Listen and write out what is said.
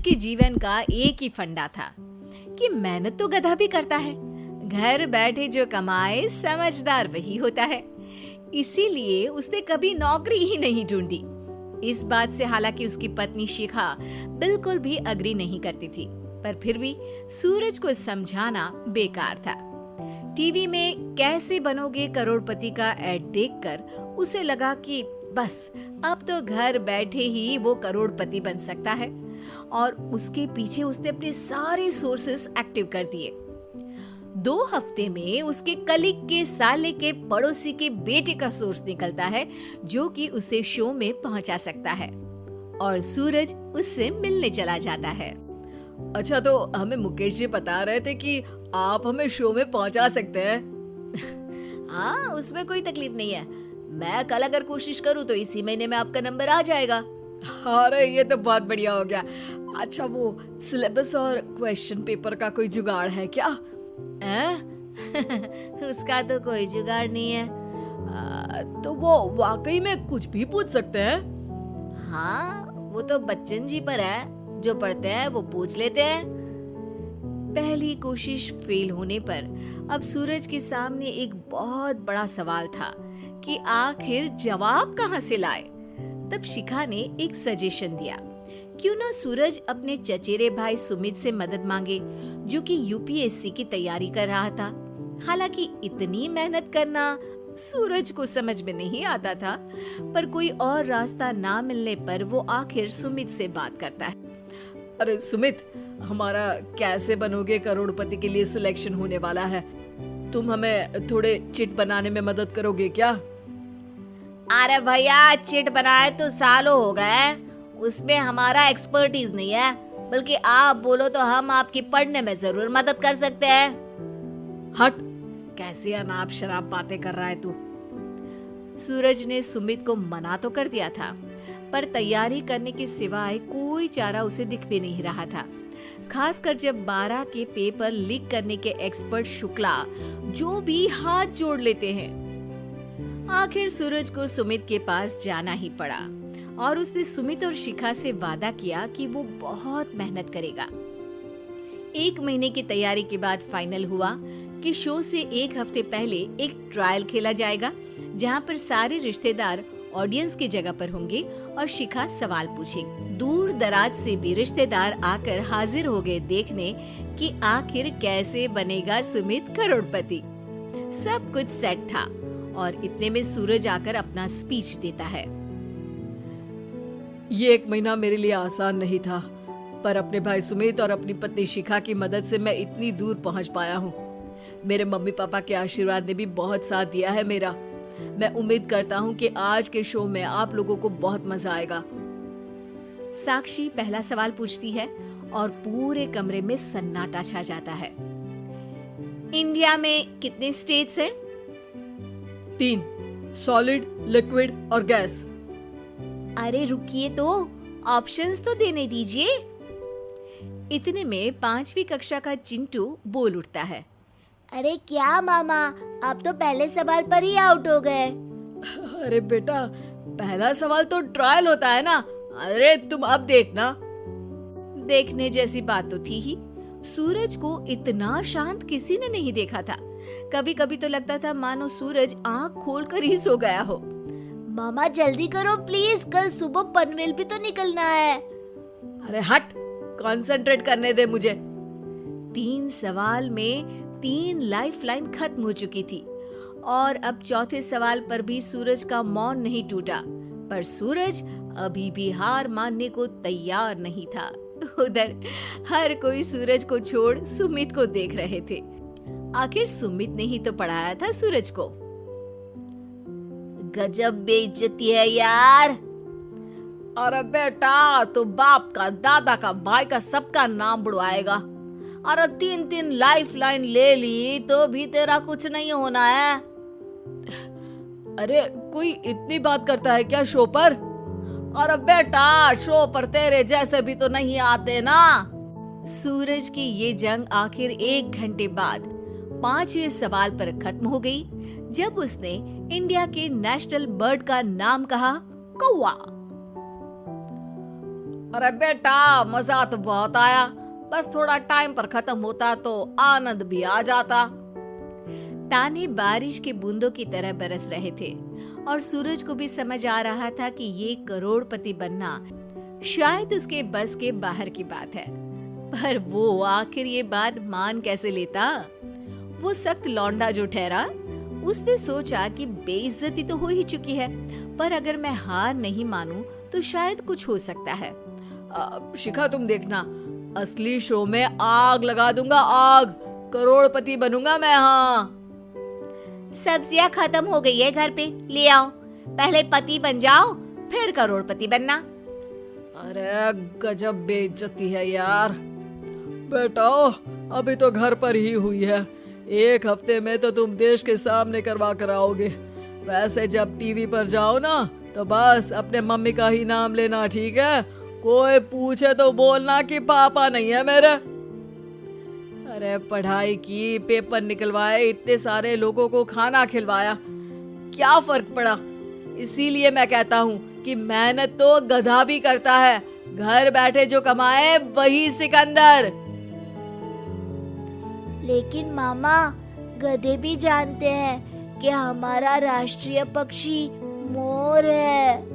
के जीवन का एक ही फंडा था कि मेहनत तो गधा भी करता है, घर बैठे जो कमाए समझदार वही होता है। इसीलिए उसने कभी नौकरी ही नहीं ढूंढी। इस बात से हालांकि उसकी पत्नी शिखा बिल्कुल भी अग्री नहीं करती थी, पर फिर भी सूरज को समझाना बेकार था। टीवी में कैसे बनोगे करोड़पति का ऐड देखकर उसे लगा कि बस अब तो घर बैठे ही वो करोड़पति बन सकता है, और उसके पीछे उसने अपने सारे सोर्सेस एक्टिव कर दिए। 2 हफ्ते में उसके कलीग के साले के पड़ोसी के बेटे का सोर्स निकलता है जो कि उसे शो में पहुंचा सकता है, और सूरज उससे मिलने चला जाता है। अच्छा, तो हमें मुकेश जी बता रहे थे कि आप हमें शो में पहुंचा सकते हैं। हाँ, उसमें कोई तकलीफ नहीं है। मैं कल अगर कोशिश करूँ तो इसी महीने में आपका नंबर आ जाएगा। अरे ये तो बहुत बढ़िया हो गया। अच्छा, वो सिलेबस और क्वेश्चन पेपर का कोई जुगाड़ है क्या? उसका तो कोई जुगाड़ नहीं है। तो वो वाकई में कुछ भी पूछ सकते हैं? हाँ, वो तो बच्चन जी पर है, जो पढ़ते हैं वो पूछ लेते हैं। पहली कोशिश फेल होने पर अब सूरज के सामने एक बहुत बड़ा सवाल था कि आखिर जवाब कहाँ से लाए। तब शिखा ने एक सजेशन दिया, क्यों ना सूरज अपने चचेरे भाई सुमित से मदद मांगे, जो कि यूपीएससी की तैयारी कर रहा था। हालांकि इतनी मेहनत करना सूरज को समझ में नहीं आता था, पर कोई और रास्ता ना मिलने पर वो आखिर सुमित से बात करता है। अरे सुमित, हमारा कैसे बनोगे करोड़पति के लिए सिलेक्शन होने वाला है। तुम हमें थोड़े चिट बनाने में मदद करोगे क्या? अरे भैया, चिट बनाए तो सालों हो गए, उसमें हमारा एक्सपर्टीज नहीं है, बल्कि आप बोलो तो हम आपकी पढ़ने में जरूर मदद कर सकते हैं। हट, कैसी अनाप शराब बातें कर रहा है तू। सूरज ने सुमित को मना तो कर दिया था, पर तैयारी करने के सिवाय कोई चारा उसे दिख भी नहीं रहा था। खासकर जब 12 के पेपर लीक करने के एक्सपर्ट शुक्ला जो भी हाथ जोड़ लेते हैं। आखिर सूरज को सुमित के पास जाना ही पड़ा, और उसने सुमित और शिखा से वादा किया कि वो बहुत मेहनत करेगा। 1 महीने की तैयारी के बाद फाइनल हुआ कि शो से 1 हफ्ते पहले एक ट्रायल खेला जाएगा, जहां पर सारे रिश्तेदार ऑडियंस की जगह पर होंगे और शिखा सवाल पूछेगी। दूर दराज से भी रिश्तेदार आकर हाजिर हो गए देखने कि आखिर कैसे बनेगा सुमित करोड़पति। सब कुछ सेट था, और इतने में सूरज आकर अपना स्पीच देता है। ये 1 महीना मेरे लिए आसान नहीं था, पर अपने भाई सुमित और अपनी पत्नी शिखा की मदद से मैं इतनी दूर पहुंच पाया हूँ। मेरे मम्मी पापा के आशीर्वाद ने भी बहुत साथ दिया है मेरा। मैं उम्मीद करता हूँ कि आज के शो में आप लोगों को बहुत मजा आएगा। साक्षी पहला सवाल पूछती है और पूरे कमरे में सन्नाटा छा जाता है। इंडिया में कितने स्टेट्स हैं? 3, सॉलिड, लिक्विड और गैस। अरे रुकिए, तो ऑप्शंस तो देने दीजिए। इतने में 5वीं कक्षा का चिंटू बोल उठता है। अरे क्या मामा, आप तो पहले सवाल पर ही आउट हो गए। अरे बेटा, पहला सवाल तो ट्रायल होता है ना। अरे तुम अब देखना। देखने जैसी बात तो थी ही। सूरज को इतना शांत किसी ने नहीं देखा था। कभी कभी तो लगता था मानो सूरज आंख खोलकर ही सो गया हो। मामा जल्दी करो प्लीज, कल सुबह पनवेल भी तो निकलना है। अरे हट, कंसंट्रेट करने दे मुझे। 3 सवाल में 3 लाइफलाइन खत्म हो चुकी थी, और अब चौथे सवाल पर भी सूरज का मौन नहीं टूटा। पर सूरज अभी भी हार मानने को तैयार नहीं था। उधर हर कोई सूरज को छोड़ सुमित को देख रहे थे। आखिर सुमित ने ही तो पढ़ाया था सूरज को। गजब बेइज्जती है यार। अरे बेटा, तो बाप का, दादा का, भाई का, सबका नाम बुड़वाएगा। अरे 3 लाइफलाइन ले ली तो भी तेरा कुछ नहीं होना है। अरे कोई इतनी बात करता है क्या शो पर? अरे बेटा, शो पर तेरे जैसे भी तो नहीं आते ना। सूरज की ये जंग आखिर 1 घंटे बाद 5वें सवाल पर खत्म हो गई, जब उसने इंडिया के नेशनल बर्ड का नाम कहा, कौवा। अरे बेटा, मजा तो बहुत आया, बस थोड़ा टाइम पर खत्म होता तो आनंद भी आ जाता। ताने बारिश के बूंदों की तरह बरस रहे थे और सूरज को भी समझ आ रहा था कि ये करोड़पति बनना शायद उसके बस के बाहर की बात है। पर वो आखिर ये बात मान कैसे लेता? वो सख्त लौंडा जो ठहरा, उसने सोचा कि बेइज्जती तो हो ही चुकी है, पर अगर मैं हार नहीं मानूं तो शायद कुछ हो सकता है। शिखा तुम देखना, असली शो में आग लगा दूंगा, आग, करोड़पति बनूंगा मैं। हाँ, सब्जियां खत्म हो गई है घर पे, ले आओ। पहले पति बन जाओ, फिर करोड़पति बनना। अरे गजब बेइज्जती है यार। बेटा अभी तो घर पर ही हुई है, 1 हफ्ते में तो तुम देश के सामने करवा कर आओगे। वैसे जब टीवी पर जाओ ना तो बस अपने मम्मी का ही नाम लेना, ठीक है? कोई पूछे तो बोलना कि पापा नहीं है मेरे। अरे पढ़ाई की, पेपर निकलवाए, इतने सारे लोगों को खाना खिलवाया, क्या फर्क पड़ा? इसीलिए मैं कहता हूँ कि मेहनत तो गधा भी करता है, घर बैठे जो कमाए वही सिकंदर। लेकिन मामा, गधे भी जानते हैं कि हमारा राष्ट्रीय पक्षी मोर है।